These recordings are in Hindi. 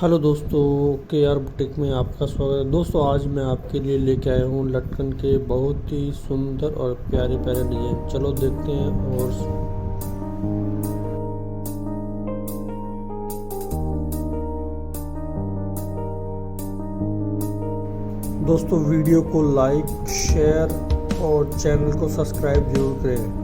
हेलो दोस्तों, के आर बुटीक में आपका स्वागत है। दोस्तों आज मैं आपके लिए लेके आया हूँ लटकन के बहुत ही सुंदर और प्यारे प्यारे डिजाइन। चलो देखते हैं। और दोस्तों वीडियो को लाइक शेयर और चैनल को सब्सक्राइब जरूर करें।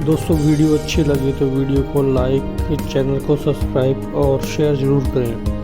दोस्तों वीडियो अच्छी लगी तो वीडियो को लाइक, चैनल को सब्सक्राइब और शेयर ज़रूर करें।